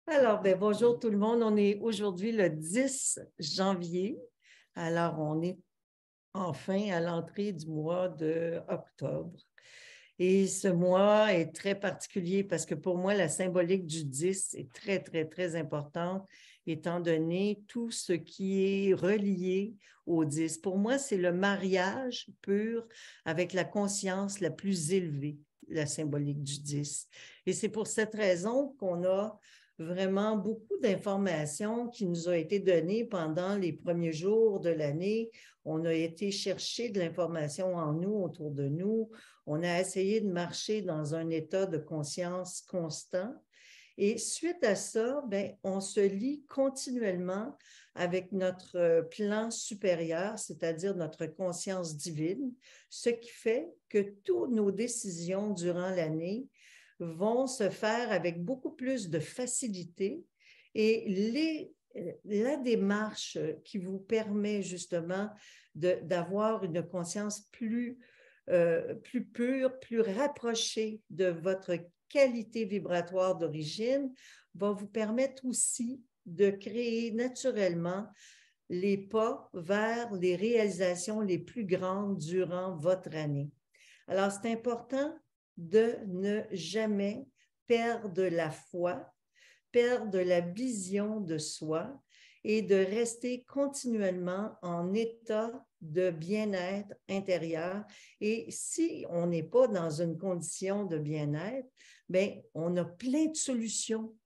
Alors, bonjour tout le monde. On est aujourd'hui le 10 janvier. Alors, on est enfin à l'entrée du mois d'octobre. Et ce mois est très particulier parce que pour moi, la symbolique du 10 est très, très, très importante, étant donné tout ce qui est relié au 10. Pour moi, c'est le mariage pur avec la conscience la plus élevée, la symbolique du 10. Et c'est pour cette raison qu'on a vraiment beaucoup d'informations qui nous ont été données pendant les premiers jours de l'année. On a été chercher de l'information en nous, autour de nous. On a essayé de marcher dans un état de conscience constant. Et suite à ça, on se lie continuellement avec notre plan supérieur, c'est-à-dire notre conscience divine, ce qui fait que toutes nos décisions durant l'année vont se faire avec beaucoup plus de facilité et la démarche qui vous permet justement d'avoir une conscience plus pure, plus rapprochée de votre qualité vibratoire d'origine va vous permettre aussi de créer naturellement les pas vers les réalisations les plus grandes durant votre année. Alors, c'est important de ne jamais perdre la foi, perdre la vision de soi et de rester continuellement en état de bien-être intérieur. Et si on n'est pas dans une condition de bien-être, on a plein de solutions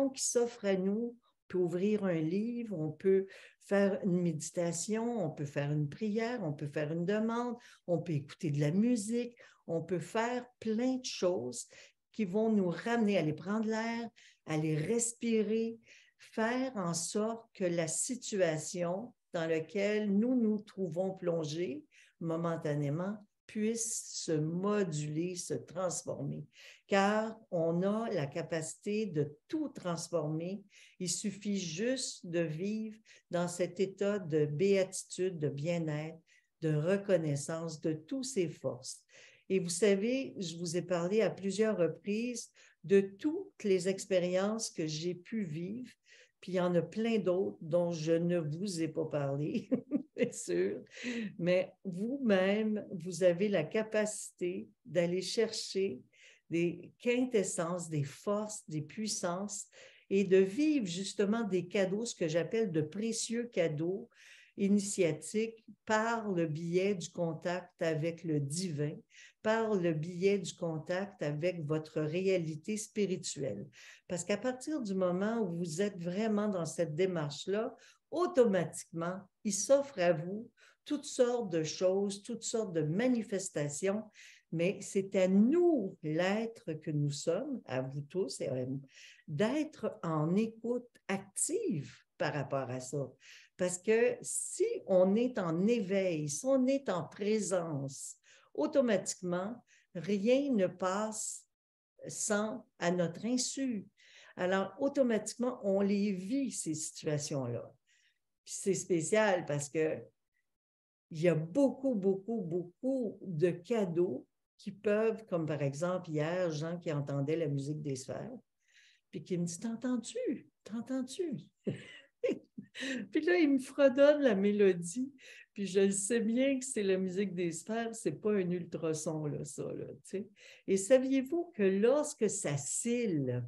qui s'offrent à nous. On peut ouvrir un livre, on peut faire une méditation, on peut faire une prière, on peut faire une demande, on peut écouter de la musique, on peut faire plein de choses qui vont nous ramener à aller prendre l'air, à aller respirer, faire en sorte que la situation dans laquelle nous nous trouvons plongés momentanément puisse se moduler, se transformer. Car on a la capacité de tout transformer. Il suffit juste de vivre dans cet état de béatitude, de bien-être, de reconnaissance de toutes ses forces. Et vous savez, je vous ai parlé à plusieurs reprises de toutes les expériences que j'ai pu vivre, puis il y en a plein d'autres dont je ne vous ai pas parlé, c'est sûr, mais vous-même, vous avez la capacité d'aller chercher des quintessences, des forces, des puissances et de vivre justement des cadeaux, ce que j'appelle de précieux cadeaux initiatiques par le biais du contact avec le divin, par le biais du contact avec votre réalité spirituelle. Parce qu'à partir du moment où vous êtes vraiment dans cette démarche-là, automatiquement, il s'offre à vous toutes sortes de choses, toutes sortes de manifestations, mais c'est à nous, l'être que nous sommes, à vous tous, d'être en écoute active par rapport à ça. Parce que si on est en éveil, si on est en présence, automatiquement, rien ne passe sans à notre insu. Alors, automatiquement, on les vit, ces situations-là. Puis c'est spécial parce que il y a beaucoup, beaucoup, beaucoup de cadeaux qui peuvent, comme par exemple hier, Jean qui entendait la musique des sphères, puis qui me dit, t'entends-tu? T'entends-tu? Puis là, il me fredonne la mélodie, puis je sais bien que c'est la musique des sphères, c'est pas un ultrason, là, ça, là, tu sais. Et saviez-vous que lorsque ça cille,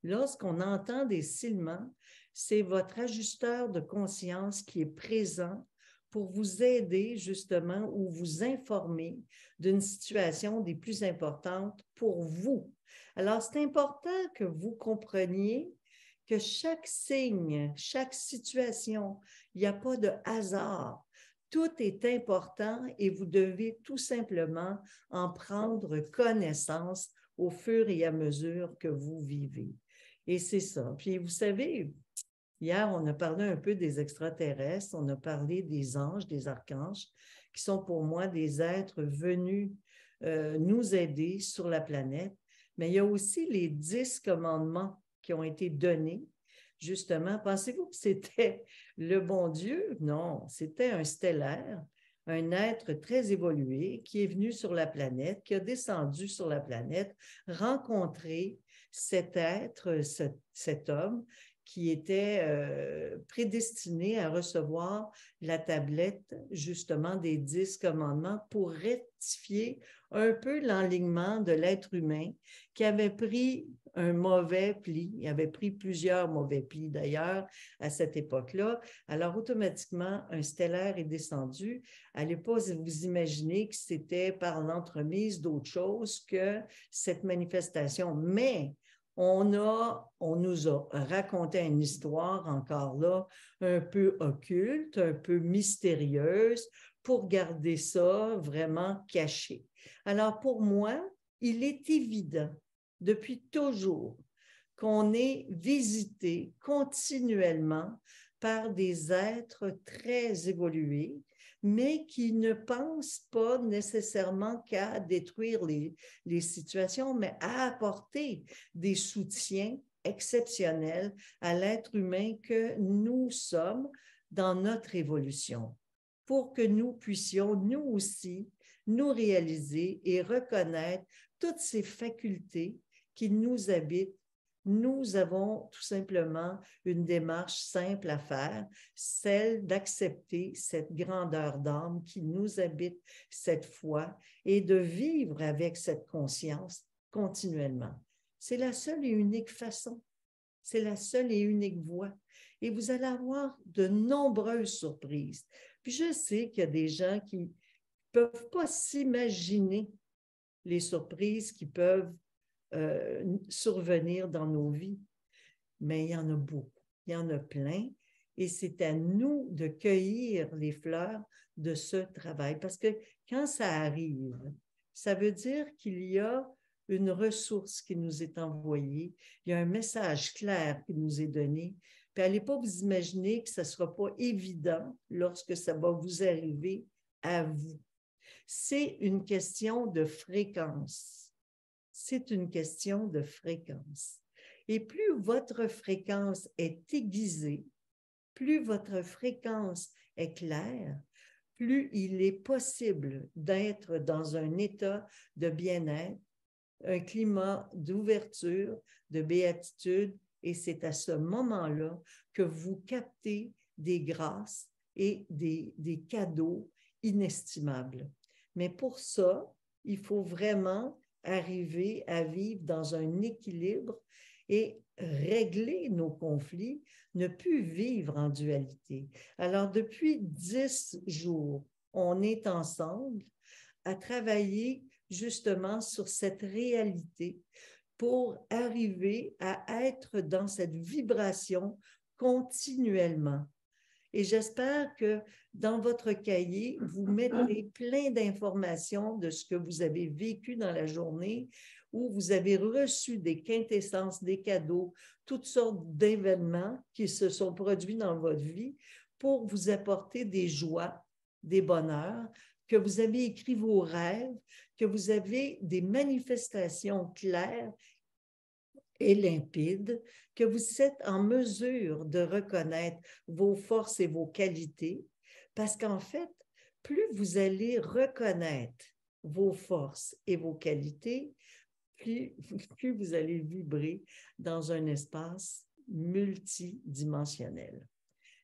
lorsqu'on entend des silements, c'est votre ajusteur de conscience qui est présent pour vous aider justement ou vous informer d'une situation des plus importantes pour vous. Alors, c'est important que vous compreniez que chaque signe, chaque situation, il n'y a pas de hasard. Tout est important et vous devez tout simplement en prendre connaissance au fur et à mesure que vous vivez. Et c'est ça. Puis vous savez, hier, on a parlé un peu des extraterrestres, on a parlé des anges, des archanges, qui sont pour moi des êtres venus nous aider sur la planète. Mais il y a aussi les 10 commandements qui ont été donnés. Justement, pensez-vous que c'était le bon Dieu? Non, c'était un stellaire, un être très évolué qui est venu sur la planète, qui a descendu sur la planète, rencontré cet être, cet homme qui était prédestiné à recevoir la tablette, justement, des 10 commandements pour rectifier un peu l'enlignement de l'être humain qui avait pris un mauvais pli. Il avait pris plusieurs mauvais plis, d'ailleurs, à cette époque-là. Alors, automatiquement, un stellaire est descendu. Allez pas vous imaginer que c'était par l'entremise d'autre chose que cette manifestation. Mais on nous a raconté une histoire encore là, un peu occulte, un peu mystérieuse, pour garder ça vraiment caché. Alors pour moi, il est évident depuis toujours qu'on est visité continuellement par des êtres très évolués, mais qui ne pensent pas nécessairement qu'à détruire les situations, mais à apporter des soutiens exceptionnels à l'être humain que nous sommes dans notre évolution, pour que nous puissions, nous aussi, nous réaliser et reconnaître toutes ces facultés qui nous habitent. Nous avons tout simplement une démarche simple à faire, celle d'accepter cette grandeur d'âme qui nous habite, cette foi, et de vivre avec cette conscience continuellement. C'est la seule et unique façon. C'est la seule et unique voie. Et vous allez avoir de nombreuses surprises. Puis je sais qu'il y a des gens qui ne peuvent pas s'imaginer les surprises qui peuvent survenir dans nos vies. Mais il y en a beaucoup, il y en a plein, et c'est à nous de cueillir les fleurs de ce travail. Parce que quand ça arrive, ça veut dire qu'il y a une ressource qui nous est envoyée, il y a un message clair qui nous est donné. Puis n'allez pas vous imaginer que ce ne sera pas évident lorsque ça va vous arriver à vous. C'est une question de fréquence. C'est une question de fréquence. Et plus votre fréquence est aiguisée, plus votre fréquence est claire, plus il est possible d'être dans un état de bien-être, un climat d'ouverture, de béatitude, et c'est à ce moment-là que vous captez des grâces et des cadeaux inestimables. Mais pour ça, il faut vraiment arriver à vivre dans un équilibre et régler nos conflits, ne plus vivre en dualité. Alors, depuis 10 jours, on est ensemble à travailler justement sur cette réalité pour arriver à être dans cette vibration continuellement. Et j'espère que dans votre cahier, vous mettez plein d'informations de ce que vous avez vécu dans la journée, où vous avez reçu des quintessences, des cadeaux, toutes sortes d'événements qui se sont produits dans votre vie pour vous apporter des joies, des bonheurs, que vous avez écrit vos rêves, que vous avez des manifestations claires et limpides, que vous êtes en mesure de reconnaître vos forces et vos qualités, parce qu'en fait, plus vous allez reconnaître vos forces et vos qualités, plus vous allez vibrer dans un espace multidimensionnel.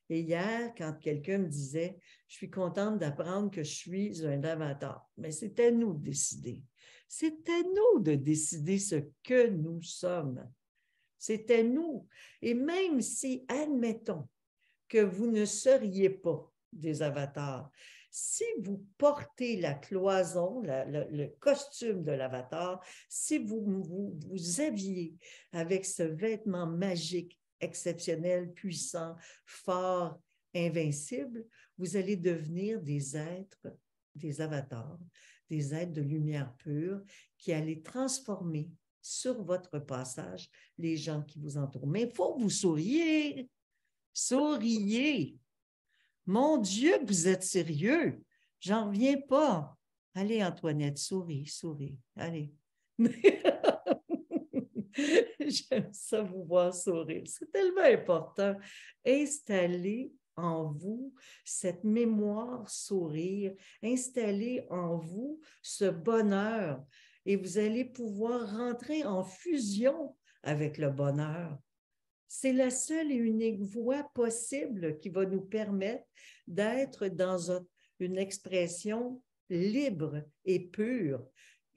Et hier, quand quelqu'un me disait « Je suis contente d'apprendre que je suis un avatar », mais c'est à nous de décider. C'est à nous de décider ce que nous sommes. C'est à nous. Et même si, admettons, que vous ne seriez pas des avatars, si vous portez la cloison, le costume de l'avatar, si vous aviez avec ce vêtement magique, exceptionnel, puissant, fort, invincible, vous allez devenir des êtres, des avatars, des êtres de lumière pure qui allaient transformer sur votre passage les gens qui vous entourent. Mais il faut que vous souriez. Souriez. Mon Dieu, vous êtes sérieux. J'en reviens pas. Allez, Antoinette, souris, souris. Allez. J'aime ça vous voir sourire. C'est tellement important. Installez en vous cette mémoire sourire. Installez en vous ce bonheur. Et vous allez pouvoir rentrer en fusion avec le bonheur. C'est la seule et unique voie possible qui va nous permettre d'être dans une expression libre et pure.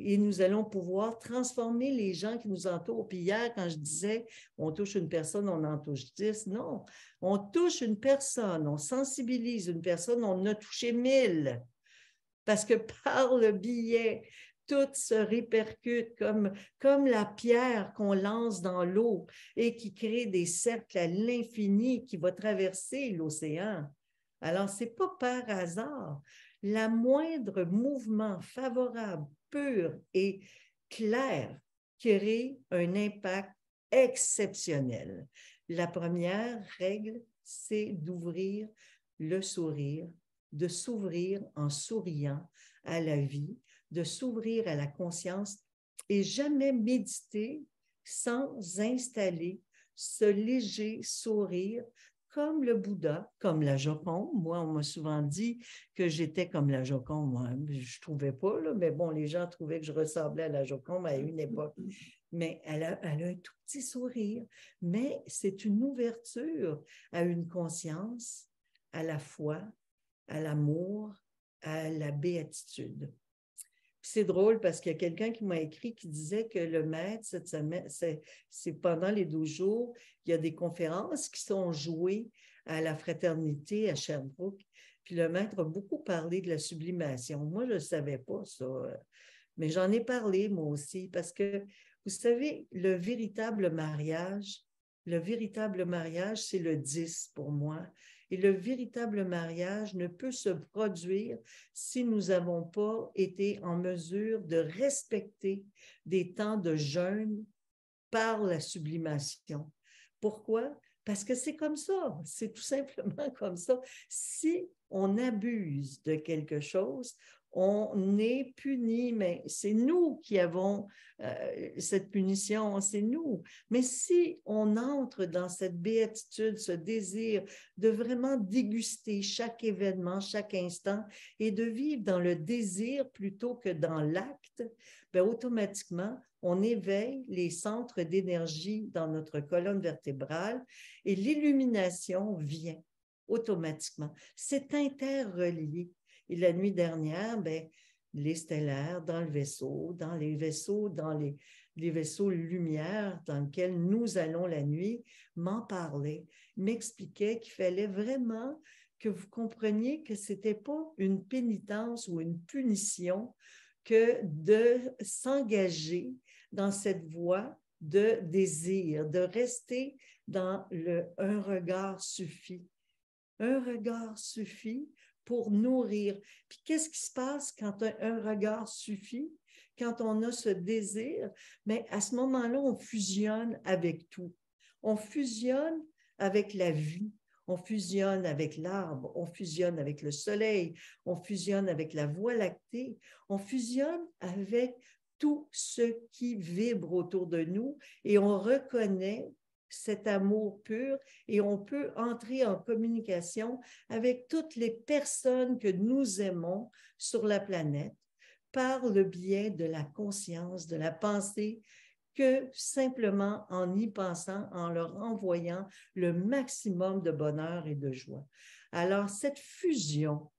Et nous allons pouvoir transformer les gens qui nous entourent. Puis hier, quand je disais, on touche une personne, on en touche 10, non. On touche une personne, on sensibilise une personne, on a touché 1000. Parce que par le biais, tout se répercute comme la pierre qu'on lance dans l'eau et qui crée des cercles à l'infini qui va traverser l'océan. Alors, ce n'est pas par hasard. La moindre mouvement favorable, pur et clair crée un impact exceptionnel. La première règle, c'est d'ouvrir le sourire, de s'ouvrir en souriant à la vie, de s'ouvrir à la conscience et jamais méditer sans installer ce léger sourire comme le Bouddha, comme la Joconde. Moi, on m'a souvent dit que j'étais comme la Joconde. Moi, je ne trouvais pas, là, mais bon, les gens trouvaient que je ressemblais à la Joconde à une époque. Mais elle a un tout petit sourire, mais c'est une ouverture à une conscience, à la foi, à l'amour, à la béatitude. C'est drôle parce qu'il y a quelqu'un qui m'a écrit qui disait que le maître, cette semaine, c'est pendant les 12 jours, il y a des conférences qui sont jouées à la fraternité à Sherbrooke. Puis le maître a beaucoup parlé de la sublimation. Moi, je ne savais pas ça, mais j'en ai parlé moi aussi parce que, vous savez, le véritable mariage, c'est le 10 pour moi. Et le véritable mariage ne peut se produire si nous n'avons pas été en mesure de respecter des temps de jeûne par la sublimation. Pourquoi? Parce que c'est comme ça, c'est tout simplement comme ça. Si on abuse de quelque chose, on est puni, mais c'est nous qui avons cette punition, c'est nous. Mais si on entre dans cette béatitude, ce désir de vraiment déguster chaque événement, chaque instant, et de vivre dans le désir plutôt que dans l'acte, bien, automatiquement, on éveille les centres d'énergie dans notre colonne vertébrale et l'illumination vient automatiquement. C'est interrelié. Et la nuit dernière, ben, les stellaires dans le vaisseau, dans les vaisseaux lumière dans lesquels nous allons la nuit, m'en parlaient, m'expliquaient qu'il fallait vraiment que vous compreniez que ce n'était pas une pénitence ou une punition que de s'engager dans cette voie de désir, de rester dans un regard suffit. Un regard suffit pour nourrir. Puis qu'est-ce qui se passe quand un regard suffit? Quand on a ce désir, mais à ce moment-là, on fusionne avec tout. On fusionne avec la vie. On fusionne avec l'arbre, on fusionne avec le soleil, on fusionne avec la voie lactée, on fusionne avec tout ce qui vibre autour de nous et on reconnaît cet amour pur et on peut entrer en communication avec toutes les personnes que nous aimons sur la planète par le biais de la conscience, de la pensée, que simplement en y pensant, en leur envoyant le maximum de bonheur et de joie. Alors, cette fusion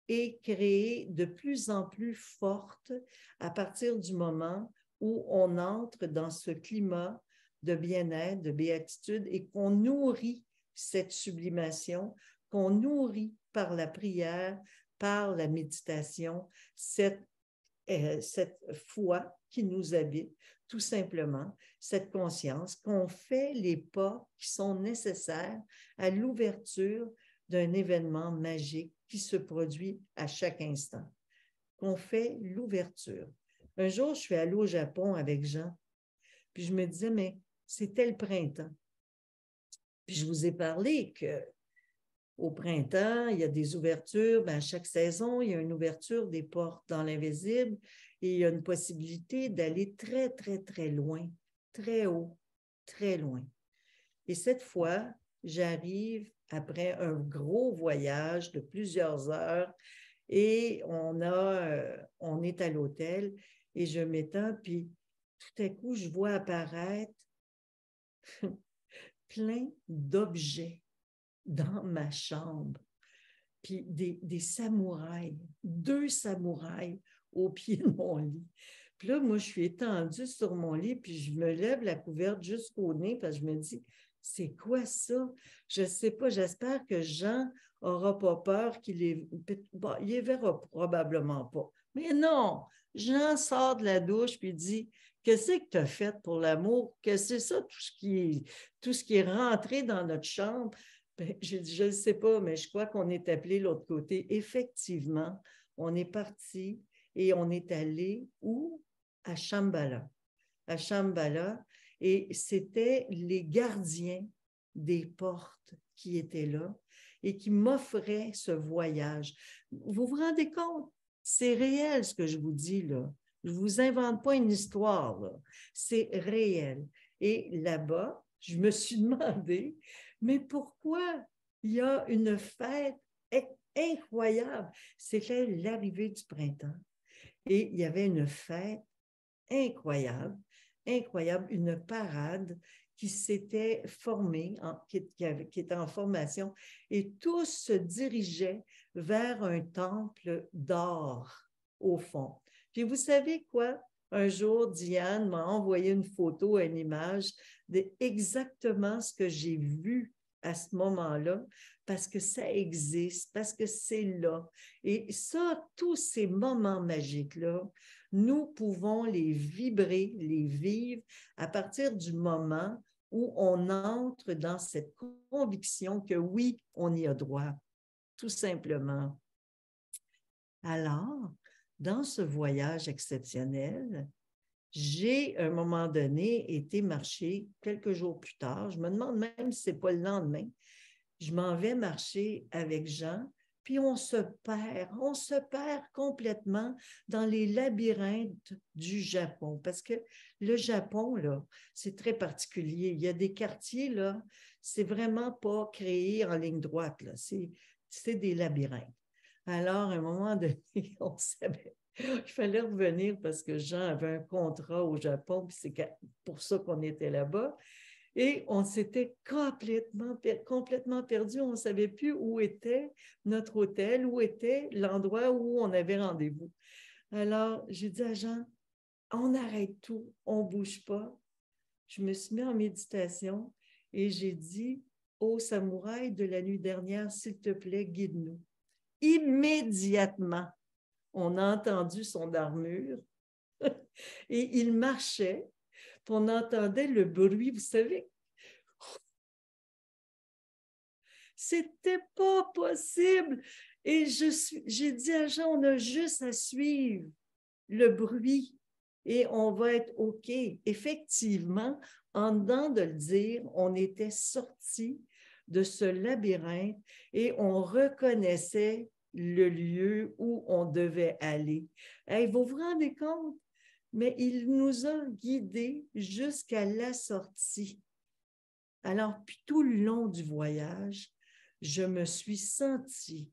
est créée de plus en plus forte à partir du moment où on entre dans ce climat de bien-être, de béatitude et qu'on nourrit cette sublimation, qu'on nourrit par la prière, par la méditation, cette foi qui nous habite, tout simplement, cette conscience qu'on fait les pas qui sont nécessaires à l'ouverture d'un événement magique qui se produit à chaque instant. Qu'on fait l'ouverture. Un jour, je suis allée au Japon avec Jean, puis je me disais, mais c'était le printemps. Puis je vous ai parlé que au printemps, il y a des ouvertures. Bien, à chaque saison, il y a une ouverture des portes dans l'invisible et il y a une possibilité d'aller très, très, très loin, très haut, très loin. Et cette fois, j'arrive après un gros voyage de plusieurs heures et on est à l'hôtel et je m'étends, puis tout à coup, je vois apparaître plein d'objets dans ma chambre. Puis des samouraïs, 2 samouraïs au pied de mon lit. Puis là, moi, je suis étendue sur mon lit, puis je me lève la couverte jusqu'au nez, parce que je me dis, c'est quoi ça? Je ne sais pas, j'espère que Jean n'aura pas peur qu'il les... Bon, il les verra probablement pas. Mais non, Jean sort de la douche, puis dit, qu'est-ce que tu as fait pour l'amour? Que c'est ça, tout ce qui est rentré dans notre chambre? Ben, j'ai dit, je ne sais pas, mais je crois qu'on est appelé de l'autre côté. Effectivement, on est parti et on est allé où? À Shambhala. À Shambhala. Et c'était les gardiens des portes qui étaient là et qui m'offraient ce voyage. Vous vous rendez compte? C'est réel ce que je vous dis là. Je ne vous invente pas une histoire, là. C'est réel. Et là-bas, je me suis demandé, mais pourquoi il y a une fête incroyable? C'était l'arrivée du printemps. Et il y avait une fête incroyable, incroyable, une parade qui s'était formée, qui était en formation, et tous se dirigeaient vers un temple d'or au fond. Puis vous savez quoi? Un jour, Diane m'a envoyé une photo, une image d'exactement ce que j'ai vu à ce moment-là, parce que ça existe, parce que c'est là. Et ça, tous ces moments magiques-là, nous pouvons les vibrer, les vivre à partir du moment où on entre dans cette conviction que oui, on y a droit, tout simplement. Alors, dans ce voyage exceptionnel, j'ai, à un moment donné, été marcher quelques jours plus tard. Je me demande même si ce n'est pas le lendemain. Je m'en vais marcher avec Jean, puis on se perd complètement dans les labyrinthes du Japon. Parce que le Japon, là, c'est très particulier. Il y a des quartiers, là, c'est vraiment pas créé en ligne droite, là. C'est des labyrinthes. Alors, à un moment donné, on savait il fallait revenir parce que Jean avait un contrat au Japon, puis c'est pour ça qu'on était là-bas. Et on s'était complètement perdu. On ne savait plus où était notre hôtel, où était l'endroit où on avait rendez-vous. Alors, j'ai dit à Jean, on arrête tout, on ne bouge pas. Je me suis mis en méditation et j'ai dit, ô samouraï de la nuit dernière, s'il te plaît, guide-nous. Immédiatement, on a entendu son armure et il marchait, puis on entendait le bruit, vous savez, c'était pas possible. Et j'ai dit à Jean, on a juste à suivre le bruit et on va être OK. Effectivement, en dedans de le dire, on était sorti de ce labyrinthe et on reconnaissait le lieu où on devait aller. Hey, vous vous rendez compte? Mais il nous a guidés jusqu'à la sortie. Alors, puis tout le long du voyage, je me suis sentie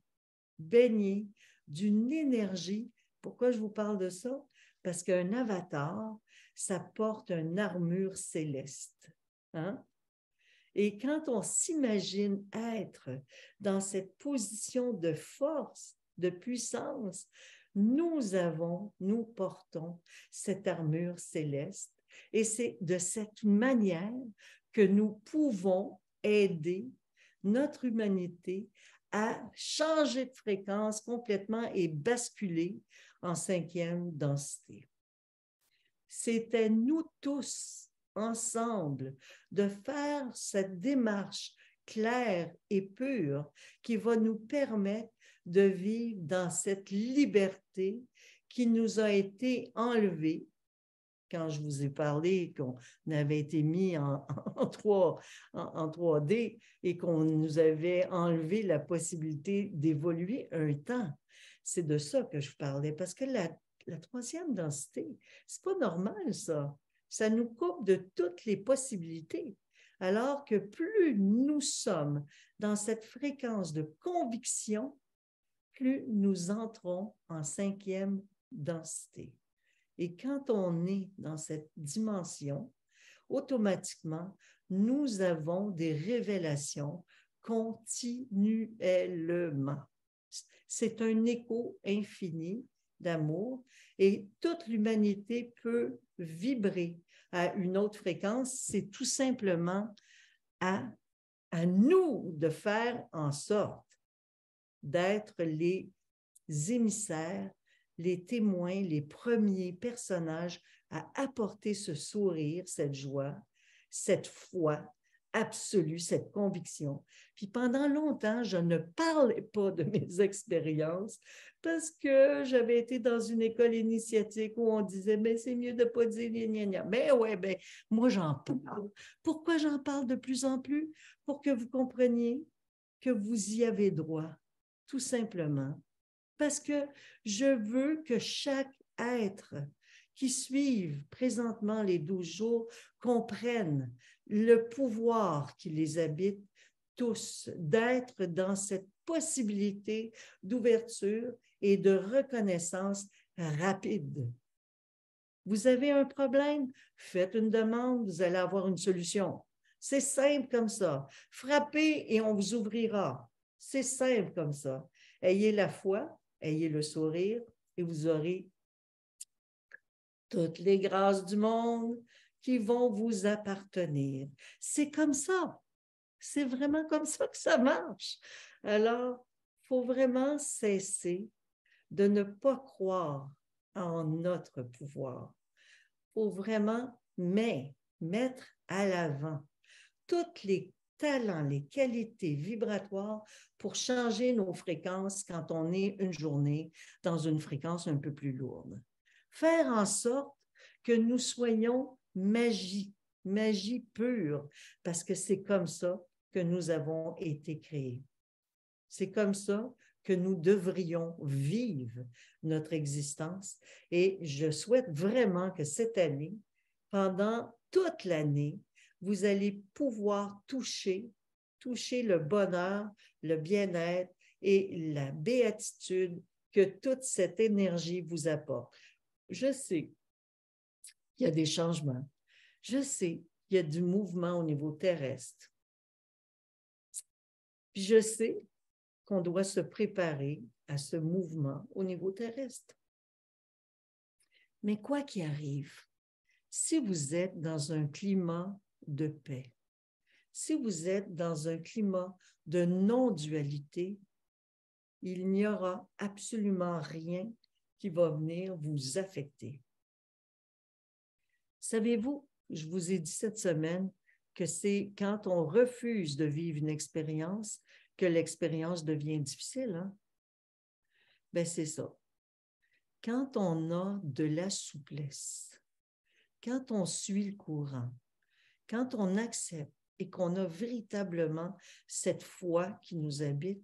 baignée d'une énergie. Pourquoi je vous parle de ça? Parce qu'un avatar, ça porte une armure céleste. Hein? Et quand on s'imagine être dans cette position de force, de puissance, nous portons cette armure céleste. Et c'est de cette manière que nous pouvons aider notre humanité à changer de fréquence complètement et basculer en 5e densité. C'est à nous tous, ensemble, de faire cette démarche claire et pure qui va nous permettre de vivre dans cette liberté qui nous a été enlevée quand je vous ai parlé qu'on avait été mis en 3D et qu'on nous avait enlevé la possibilité d'évoluer un temps. C'est de ça que je parlais, parce que la 3e densité, c'est pas normal, ça. Ça nous coupe de toutes les possibilités. Alors que plus nous sommes dans cette fréquence de conviction, plus nous entrons en 5e densité. Et quand on est dans cette dimension, automatiquement, nous avons des révélations continuellement. C'est un écho infini d'amour et toute l'humanité peut vibrer à une autre fréquence. C'est tout simplement à nous de faire en sorte d'être les émissaires, les témoins, les premiers personnages à apporter ce sourire, cette joie, cette foi absolue, cette conviction. Puis pendant longtemps, je ne parlais pas de mes expériences parce que j'avais été dans une école initiatique où on disait, mais c'est mieux de ne pas dire gna gna. Mais ouais, ben, moi j'en parle. Pourquoi j'en parle de plus en plus? Pour que vous compreniez que vous y avez droit, tout simplement. Parce que je veux que chaque être qui suive présentement les 12 jours comprenne le pouvoir qui les habite tous, d'être dans cette possibilité d'ouverture et de reconnaissance rapide. Vous avez un problème? Faites une demande, vous allez avoir une solution. C'est simple comme ça. Frappez et on vous ouvrira. C'est simple comme ça. Ayez la foi, ayez le sourire et vous aurez toutes les grâces du monde qui vont vous appartenir. C'est comme ça. C'est vraiment comme ça que ça marche. Alors, il faut vraiment cesser de ne pas croire en notre pouvoir. Il faut vraiment mettre à l'avant tous les talents, les qualités vibratoires pour changer nos fréquences quand on est une journée dans une fréquence un peu plus lourde. Faire en sorte que nous soyons magie pure, parce que c'est comme ça que nous avons été créés. C'est comme ça que nous devrions vivre notre existence. Et je souhaite vraiment que cette année, pendant toute l'année, vous allez pouvoir toucher le bonheur, le bien-être et la béatitude que toute cette énergie vous apporte. Je sais qu'il y a des changements. Je sais qu'il y a du mouvement au niveau terrestre. Puis je sais qu'on doit se préparer à ce mouvement au niveau terrestre. Mais quoi qu'il arrive, si vous êtes dans un climat de paix, si vous êtes dans un climat de non-dualité, il n'y aura absolument rien qui va venir vous affecter. Savez-vous, je vous ai dit cette semaine que c'est quand on refuse de vivre une expérience que l'expérience devient difficile. Hein? Ben, c'est ça. Quand on a de la souplesse, quand on suit le courant, quand on accepte et qu'on a véritablement cette foi qui nous habite,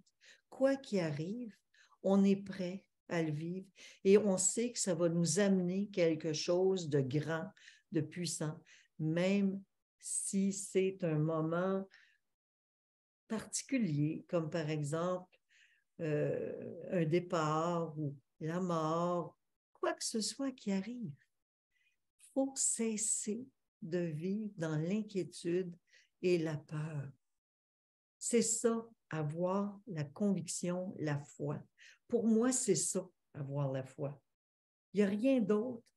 quoi qu'il arrive, on est prêt à le vivre et on sait que ça va nous amener quelque chose de grand, de puissant, même si c'est un moment particulier, comme par exemple un départ ou la mort, quoi que ce soit qui arrive. Il faut cesser de vivre dans l'inquiétude et la peur. C'est ça, avoir la conviction, la foi. Pour moi, c'est ça, avoir la foi. Il n'y a rien d'autre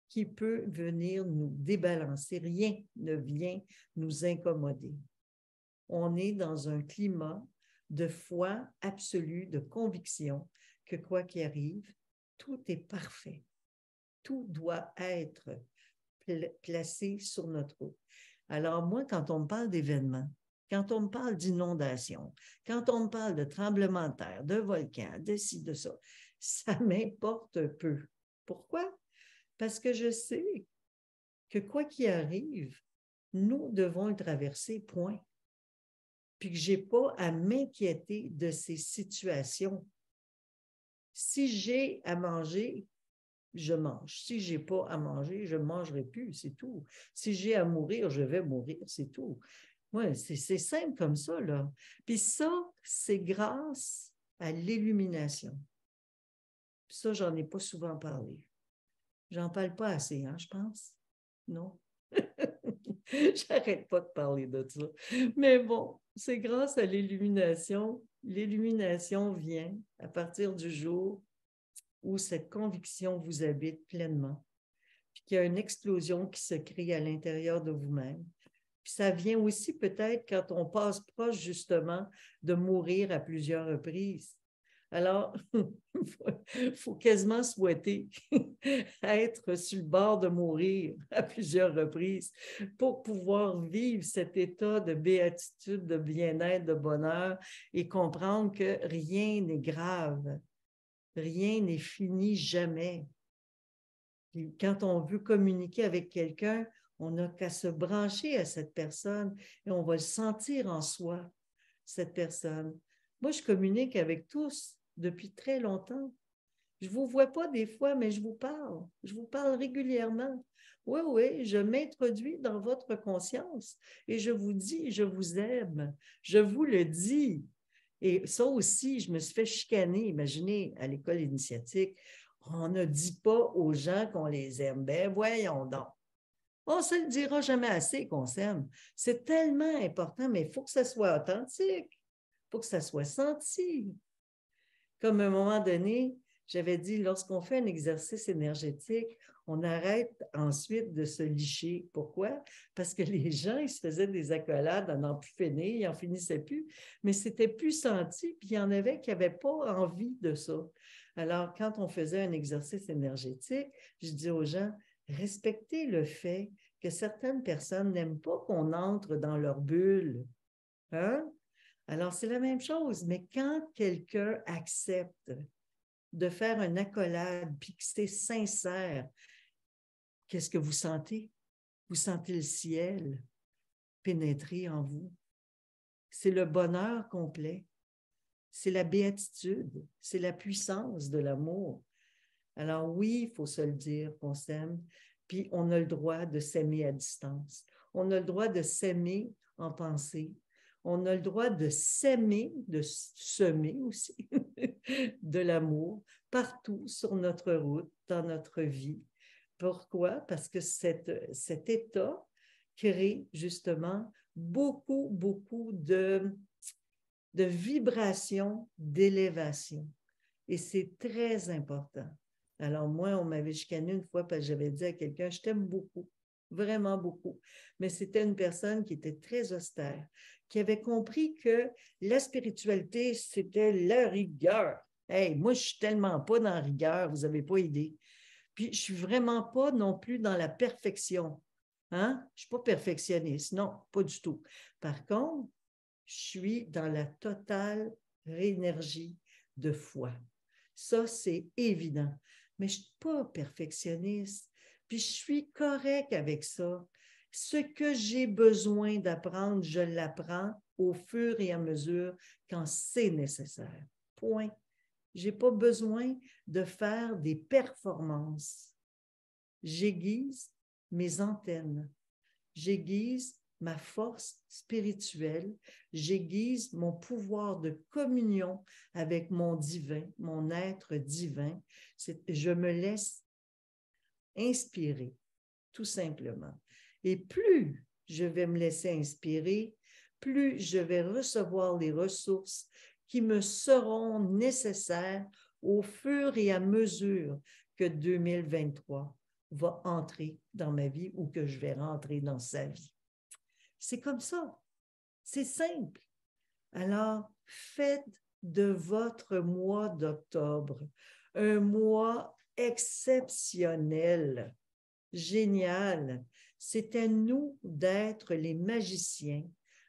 qui peut venir nous débalancer. Rien ne vient nous incommoder. On est dans un climat de foi absolue, de conviction que quoi qu'il arrive, tout est parfait. Tout doit être placé sur notre route. Alors moi, quand on me parle d'événements, quand on me parle d'inondations, quand on me parle de tremblements de terre, de volcans, de ci, de ça, ça m'importe peu. Pourquoi? Parce que je sais que quoi qu'il arrive, nous devons le traverser, point. Puis que je n'ai pas à m'inquiéter de ces situations. Si j'ai à manger, je mange. Si je n'ai pas à manger, je ne mangerai plus, c'est tout. Si j'ai à mourir, je vais mourir, c'est tout. Ouais, c'est simple comme ça, là. Puis ça, c'est grâce à l'illumination. Puis ça, j'en ai pas souvent parlé. J'en parle pas assez, hein, je pense. Non? J'arrête pas de parler de ça. Mais bon, c'est grâce à l'illumination. L'illumination vient à partir du jour où cette conviction vous habite pleinement, puis qu'il y a une explosion qui se crée à l'intérieur de vous-même. Puis ça vient aussi peut-être quand on passe proche justement de mourir à plusieurs reprises. Alors, il faut quasiment souhaiter être sur le bord de mourir à plusieurs reprises pour pouvoir vivre cet état de béatitude, de bien-être, de bonheur et comprendre que rien n'est grave, rien n'est fini jamais. Puis quand on veut communiquer avec quelqu'un, on n'a qu'à se brancher à cette personne et on va le sentir en soi, cette personne. Moi, je communique avec tous depuis très longtemps. Je ne vous vois pas des fois, mais je vous parle. Je vous parle régulièrement. Oui, oui, je m'introduis dans votre conscience et je vous dis, je vous aime. Je vous le dis. Et ça aussi, je me suis fait chicaner. Imaginez, à l'école initiatique, on ne dit pas aux gens qu'on les aime. Ben voyons donc. On ne se le dira jamais assez qu'on s'aime. C'est tellement important, mais il faut que ça soit authentique. Il faut que ça soit senti. Comme à un moment donné, j'avais dit, lorsqu'on fait un exercice énergétique, on arrête ensuite de se licher. Pourquoi? Parce que les gens, ils se faisaient des accolades à n'en plus finir, ils n'en finissaient plus, mais c'était plus senti, puis il y en avait qui n'avaient pas envie de ça. Alors, quand on faisait un exercice énergétique, je dis aux gens, respectez le fait que certaines personnes n'aiment pas qu'on entre dans leur bulle. Hein? Alors, c'est la même chose, mais quand quelqu'un accepte de faire une accolade, puis que c'est sincère, qu'est-ce que vous sentez? Vous sentez le ciel pénétrer en vous. C'est le bonheur complet. C'est la béatitude. C'est la puissance de l'amour. Alors oui, il faut se le dire qu'on s'aime, puis on a le droit de s'aimer à distance. On a le droit de s'aimer en pensée. On a le droit de s'aimer, de semer aussi de l'amour partout sur notre route, dans notre vie. Pourquoi? Parce que cet état crée justement beaucoup de vibrations, d'élévation. Et c'est très important. Alors moi, on m'avait chicané une fois parce que j'avais dit à quelqu'un, je t'aime beaucoup, vraiment beaucoup. Mais c'était une personne qui était très austère, qui avait compris que la spiritualité, c'était la rigueur. Hey, moi, je suis tellement pas dans la rigueur, vous n'avez pas idée. Puis, je suis vraiment pas non plus dans la perfection. Hein? Je suis pas perfectionniste, non, pas du tout. Par contre, je suis dans la totale énergie de foi. Ça, c'est évident. Mais je ne suis pas perfectionniste. Puis je suis correct avec ça. Ce que j'ai besoin d'apprendre, je l'apprends au fur et à mesure quand c'est nécessaire. Point. Je n'ai pas besoin de faire des performances. J'aiguise mes antennes. J'aiguise ma force spirituelle, j'aiguise mon pouvoir de communion avec mon divin, mon être divin. Je me laisse inspirer, tout simplement. Et plus je vais me laisser inspirer, plus je vais recevoir les ressources qui me seront nécessaires au fur et à mesure que 2023 va entrer dans ma vie ou que je vais rentrer dans sa vie. C'est comme ça. C'est simple. Alors, faites de votre mois d'octobre un mois exceptionnel, génial. C'est à nous d'être les magiciens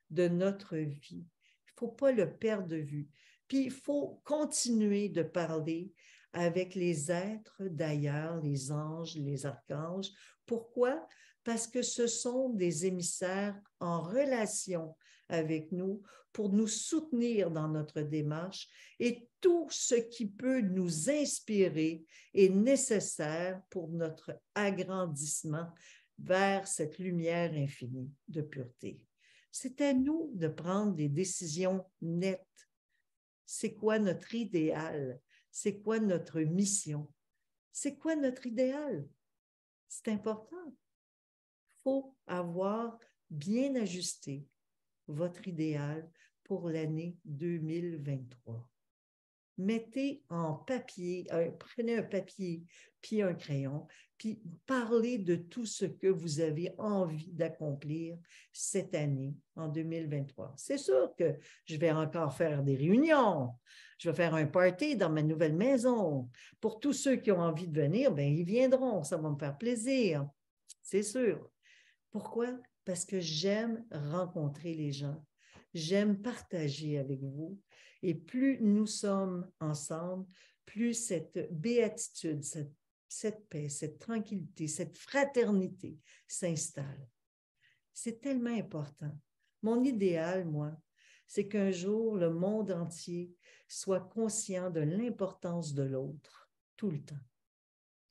de notre vie. Il ne faut pas le perdre de vue. Puis, il faut continuer de parler avec les êtres d'ailleurs, les anges, les archanges. Pourquoi? Parce que ce sont des émissaires en relation avec nous pour nous soutenir dans notre démarche et tout ce qui peut nous inspirer est nécessaire pour notre agrandissement vers cette lumière infinie de pureté. C'est à nous de prendre des décisions nettes. C'est quoi notre idéal? C'est quoi notre mission? C'est quoi notre idéal? C'est important. Il faut avoir bien ajuster votre idéal pour l'année 2023. Mettez en papier, prenez un papier puis un crayon, puis parlez de tout ce que vous avez envie d'accomplir cette année, en 2023. C'est sûr que je vais encore faire des réunions, je vais faire un party dans ma nouvelle maison. Pour tous ceux qui ont envie de venir, bien, ils viendront, ça va me faire plaisir, c'est sûr. Pourquoi? Parce que j'aime rencontrer les gens, j'aime partager avec vous. Et plus nous sommes ensemble, plus cette béatitude, cette paix, cette tranquillité, cette fraternité s'installe. C'est tellement important. Mon idéal, moi, c'est qu'un jour, le monde entier soit conscient de l'importance de l'autre, tout le temps.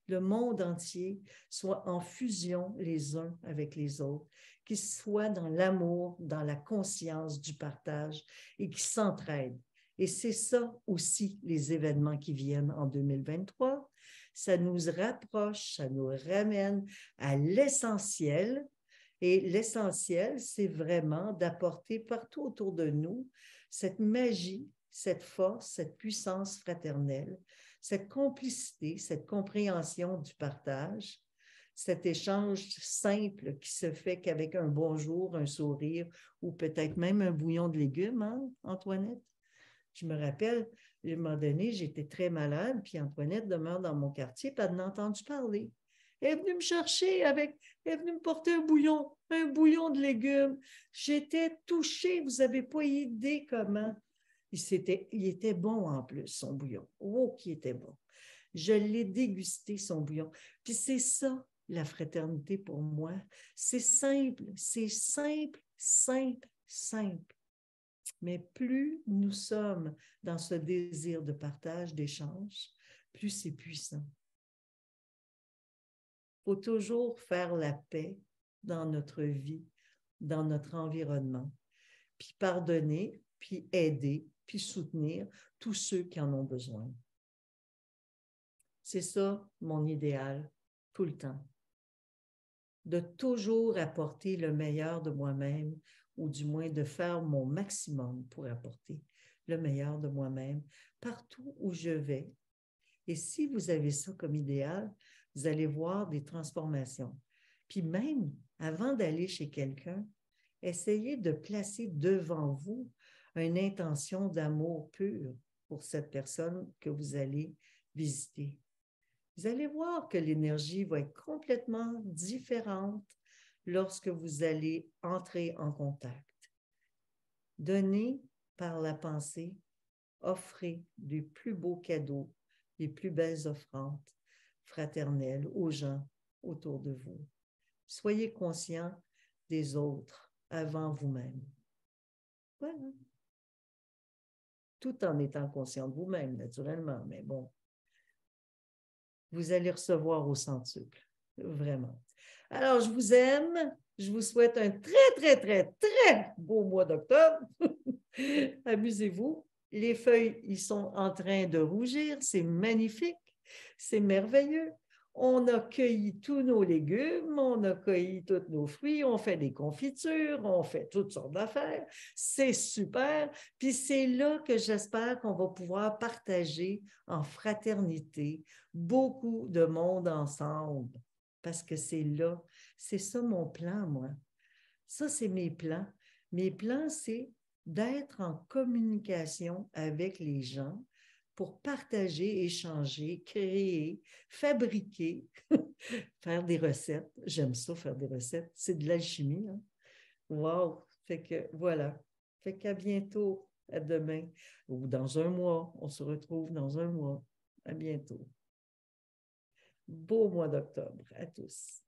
Le monde entier soit en fusion les uns avec les autres, qu'ils soient dans l'amour, dans la conscience du partage et qui s'entraident. Et c'est ça aussi les événements qui viennent en 2023. Ça nous rapproche, ça nous ramène à l'essentiel. Et l'essentiel, c'est vraiment d'apporter partout autour de nous cette magie, cette force, cette puissance fraternelle, cette complicité, cette compréhension du partage, cet échange simple qui se fait qu'avec un bonjour, un sourire ou peut-être même un bouillon de légumes, hein, Antoinette? Je me rappelle, à un moment donné, j'étais très malade, puis Antoinette demeure dans mon quartier, puis elle en a entendu parler. Elle est venue me chercher elle est venue me porter un bouillon de légumes. J'étais touchée, vous n'avez pas idée comment. Il était bon en plus, son bouillon. Oh, qui était bon. Je l'ai dégusté, son bouillon. Puis c'est ça, la fraternité pour moi. C'est simple, simple, simple. Mais plus nous sommes dans ce désir de partage, d'échange, plus c'est puissant. Il faut toujours faire la paix dans notre vie, dans notre environnement, puis pardonner, puis aider, puis soutenir tous ceux qui en ont besoin. C'est ça mon idéal, tout le temps. De toujours apporter le meilleur de moi-même, ou du moins de faire mon maximum pour apporter le meilleur de moi-même partout où je vais. Et si vous avez ça comme idéal, vous allez voir des transformations. Puis même, avant d'aller chez quelqu'un, essayez de placer devant vous une intention d'amour pur pour cette personne que vous allez visiter. Vous allez voir que l'énergie va être complètement différente lorsque vous allez entrer en contact. Donnez par la pensée, offrez les plus beaux cadeaux, les plus belles offrandes fraternelles aux gens autour de vous. Soyez conscient des autres avant vous-même. Voilà. Tout en étant conscient de vous-même, naturellement, mais bon. Vous allez recevoir au centuple, vraiment. Alors, je vous aime. Je vous souhaite un très beau mois d'octobre. Amusez-vous. Les feuilles, ils sont en train de rougir. C'est magnifique. C'est merveilleux. On a cueilli tous nos légumes, on a cueilli tous nos fruits, on fait des confitures, on fait toutes sortes d'affaires. C'est super. Puis c'est là que j'espère qu'on va pouvoir partager en fraternité beaucoup de monde ensemble. Parce que c'est là, c'est ça mon plan, moi. Ça, c'est mes plans. Mes plans, c'est d'être en communication avec les gens pour partager, échanger, créer, fabriquer, faire des recettes. J'aime ça, faire des recettes. C'est de l'alchimie. Hein? Wow! Fait que voilà. Fait qu'à bientôt, à demain ou dans un mois. On se retrouve dans un mois. À bientôt. Beau mois d'octobre à tous.